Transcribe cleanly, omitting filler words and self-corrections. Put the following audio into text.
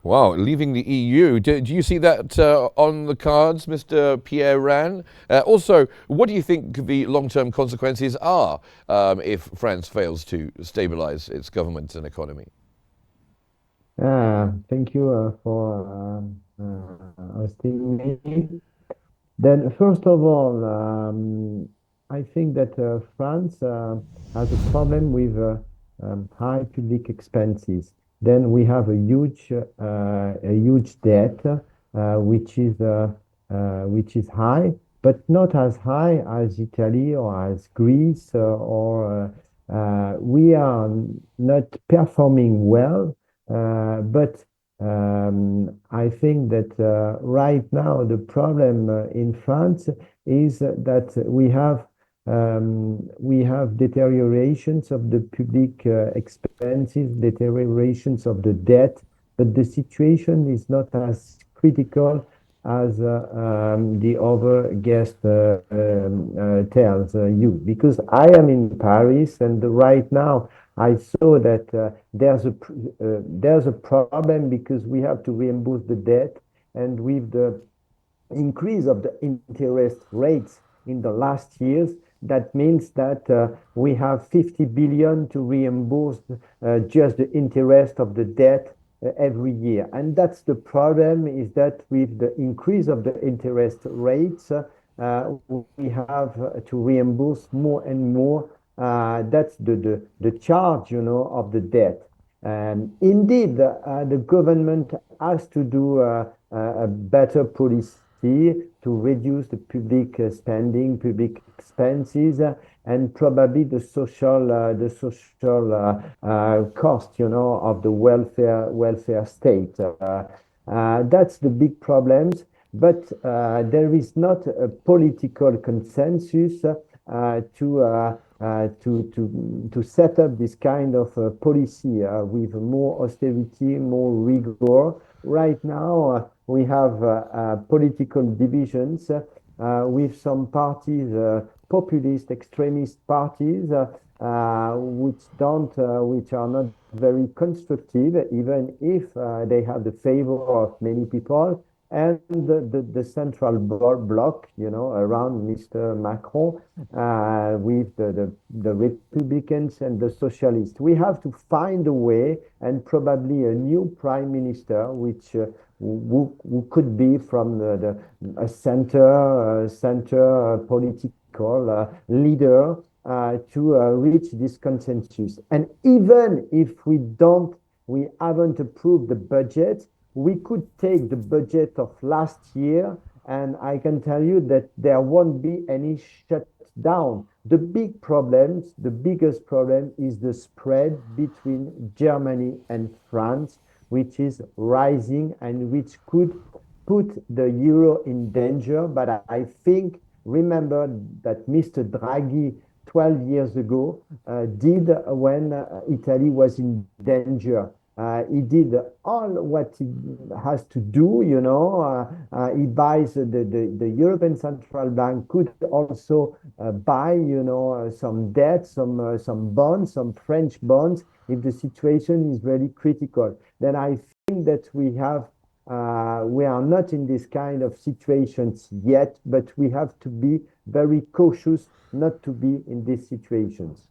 Wow, leaving the EU. Do you see that on the cards, Mr. Pierre Warn? Also, what do you think the long-term consequences are if France fails to stabilize its government and economy? Thank you for hosting me. Then, first of all, I think that France has a problem with high public expenses. Then we have a huge debt, which is high, but not as high as Italy or as Greece, or we are not performing well. But I think that right now the problem in France is that we have deteriorations of the public expenses, deteriorations of the debt, but the situation is not as critical as the other guest tells you. Because I am in Paris, and right now I saw that there's a problem because we have to reimburse the debt, and with the increase of the interest rates in the last years, that means that we have 50 billion to reimburse just the interest of the debt every year. And that's the problem, is that with the increase of the interest rates, we have to reimburse more and more. That's the charge, of the debt. And indeed, the government has to do a better policy to reduce the public spending, public expenses, and probably the social cost, of the welfare state. That's the big problems, but there is not a political consensus to set up this kind of policy with more austerity, more rigor. Right now, we have political divisions with some parties, populist, extremist parties, which are not very constructive, even if they have the favor of many people, and the central bloc, around Mr. Macron, with the Republicans and the Socialists. We have to find a way, and probably a new prime minister, which who could be from a center political leader, to reach this consensus. And even if we haven't approved the budget, we could take the budget of last year, and I can tell you that there won't be any shutdown. The biggest problem is the spread between Germany and France, which is rising and which could put the euro in danger. But I think, remember that Mr. Draghi 12 years ago did when Italy was in danger. He did all what he has to do, he buys the European Central Bank could also buy, some debt, some bonds, some French bonds, if the situation is very critical. Then I think that we are not in this kind of situations yet, but we have to be very cautious not to be in these situations.